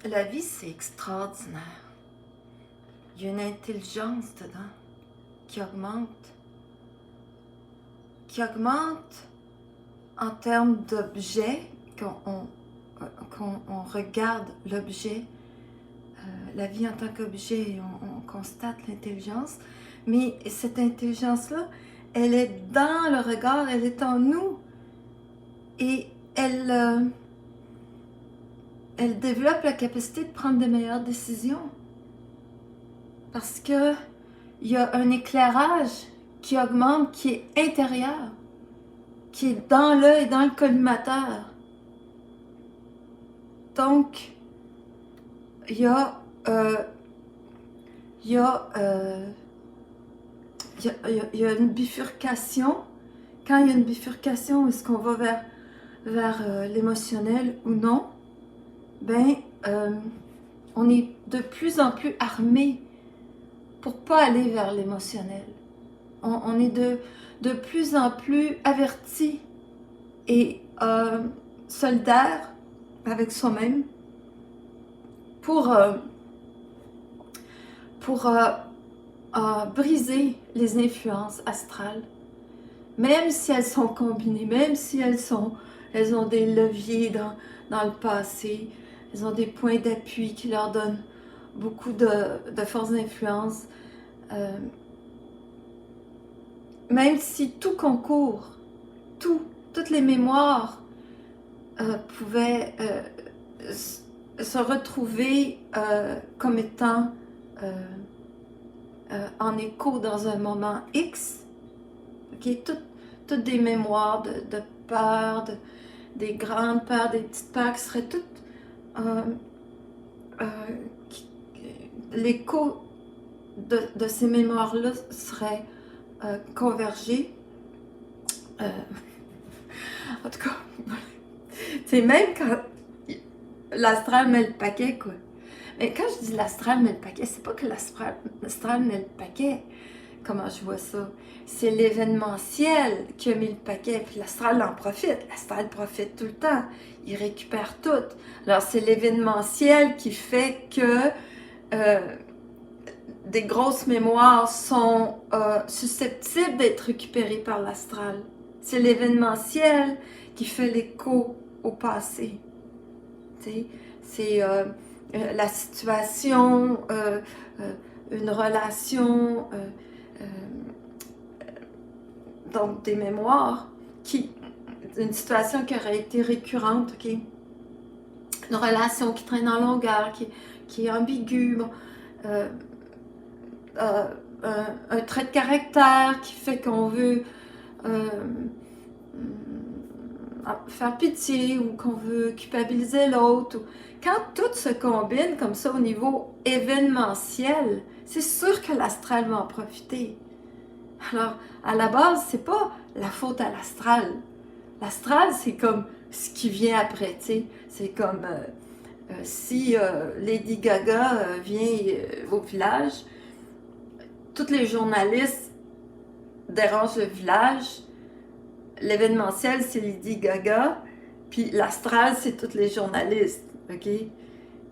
La vie, c'est extraordinaire. Il y a une intelligence dedans qui augmente en termes d'objet, qu'on regarde l'objet, la vie en tant qu'objet, on constate l'intelligence, mais cette intelligence-là, elle est dans le regard, elle est en nous, et elle développe la capacité de prendre des meilleures décisions. Parce que il y a un éclairage qui augmente, qui est intérieur, qui est dans l'œil, dans le collimateur. Donc, il y a une bifurcation. Quand il y a une bifurcation, est-ce qu'on va vers l'émotionnel ou non? Ben, on est de plus en plus armé pour pas aller vers l'émotionnel. On est de plus en plus averti et solidaire avec soi-même pour briser les influences astrales, même si elles sont combinées, même si elles ont des leviers dans le passé, elles ont des points d'appui qui leur donnent beaucoup de force d'influence. Même si tout concourt, toutes les mémoires pouvaient se retrouver comme étant en écho dans un moment X, okay? Toutes des mémoires de peur, des grandes peurs, des petites peurs qui seraient toutes l'écho de ces mémoires-là serait convergé. En tout cas, c'est même quand l'astral met le paquet, quoi. Mais quand je dis l'astral met le paquet, c'est pas que l'astral met le paquet, comment je vois ça. C'est l'événementiel qui a mis le paquet, puis l'astral en profite. L'astral profite tout le temps. Il récupère tout. Alors, c'est l'événementiel qui fait que des grosses mémoires sont susceptibles d'être récupérées par l'astral. C'est l'événementiel qui fait l'écho au passé. C'est la situation, une relation, donc des mémoires, une situation qui aurait été récurrente, okay? Une relation qui traîne en longueur, qui est ambiguë, un trait de caractère qui fait qu'on veut faire pitié ou qu'on veut culpabiliser l'autre. Quand tout se combine comme ça au niveau événementiel, c'est sûr que l'astral va en profiter. Alors, à la base, c'est pas la faute à l'astral. L'astral, c'est comme ce qui vient après, tu sais. C'est comme si Lady Gaga vient au village, tous les journalistes dérangent le village, l'événementiel, c'est Lady Gaga, puis l'astral, c'est tous les journalistes, ok?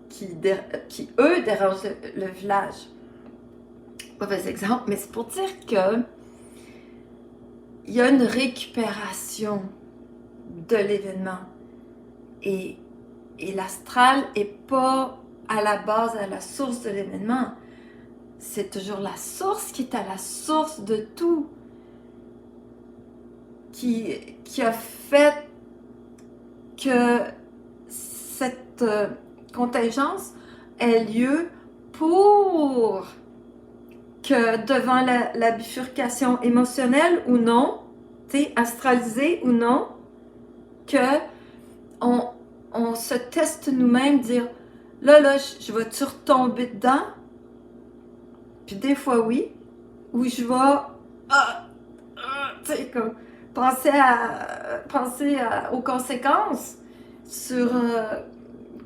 Qui eux, dérangent le village. Mauvais exemple, mais c'est pour dire que il y a une récupération de l'événement. Et l'astral n'est pas à la base, à la source de l'événement. C'est toujours la source qui est à la source de tout. Qui a fait que cette contingence ait lieu pour que devant la bifurcation émotionnelle ou non, astralisée ou non, que on se teste nous-mêmes, dire là, je vais-tu retomber dedans? Puis des fois oui, ou je vais tu sais, comme penser aux conséquences sur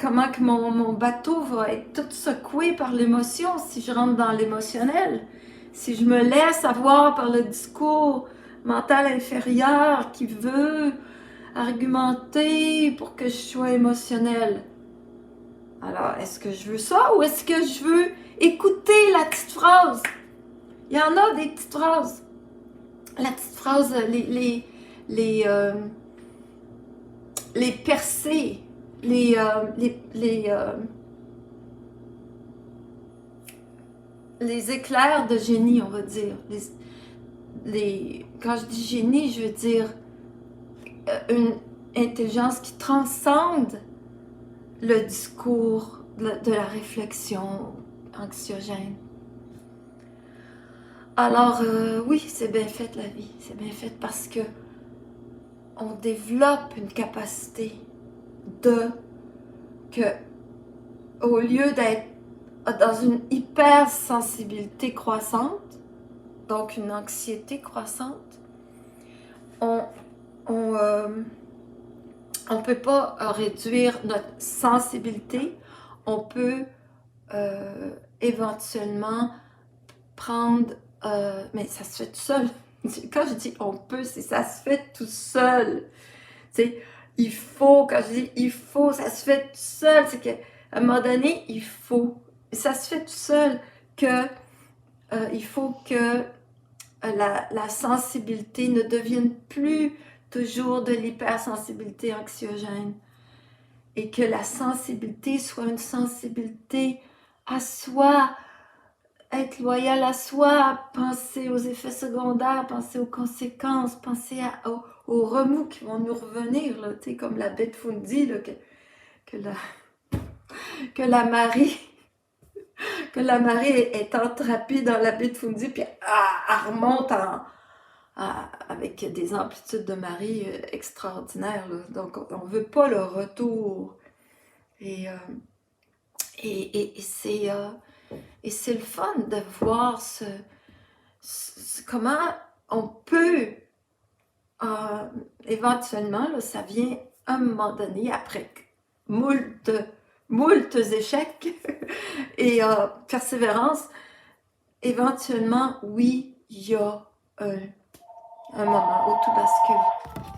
comment que mon bateau va être tout secoué par l'émotion si je rentre dans l'émotionnel, si je me laisse avoir par le discours mental inférieur qui veut argumenter pour que je sois émotionnelle. Alors, est-ce que je veux ça ou est-ce que je veux écouter la petite phrase? Il y en a des petites phrases. La petite phrase, les percées, les, euh, les, les, euh, les éclairs de génie, on va dire. Quand je dis génie, je veux dire une intelligence qui transcende le discours de la réflexion anxiogène. Alors, oui, c'est bien fait la vie. C'est bien fait parce que on développe une capacité de que, au lieu d'être dans une hypersensibilité croissante, donc une anxiété croissante, on on peut pas réduire notre sensibilité, on peut éventuellement prendre, mais ça se fait tout seul. Quand je dis on peut, c'est ça se fait tout seul. Tu sais, il faut, quand je dis il faut, ça se fait tout seul, c'est qu'à un moment donné, il faut. Ça se fait tout seul que il faut que la sensibilité ne devienne plus toujours de l'hypersensibilité anxiogène et que la sensibilité soit une sensibilité à soi, être loyal à soi, penser aux effets secondaires, penser aux conséquences, penser aux remous qui vont nous revenir, là, comme la bête Fundi, là, que, la, que la marée que la marée est entrappée dans la baie de Fundy, puis elle remonte avec des amplitudes de marée extraordinaires. Là. Donc, on ne veut pas le retour. Et c'est le fun de voir comment on peut, éventuellement, là, ça vient à un moment donné, après moult échecs et persévérance, éventuellement, oui, il y a un moment où tout bascule.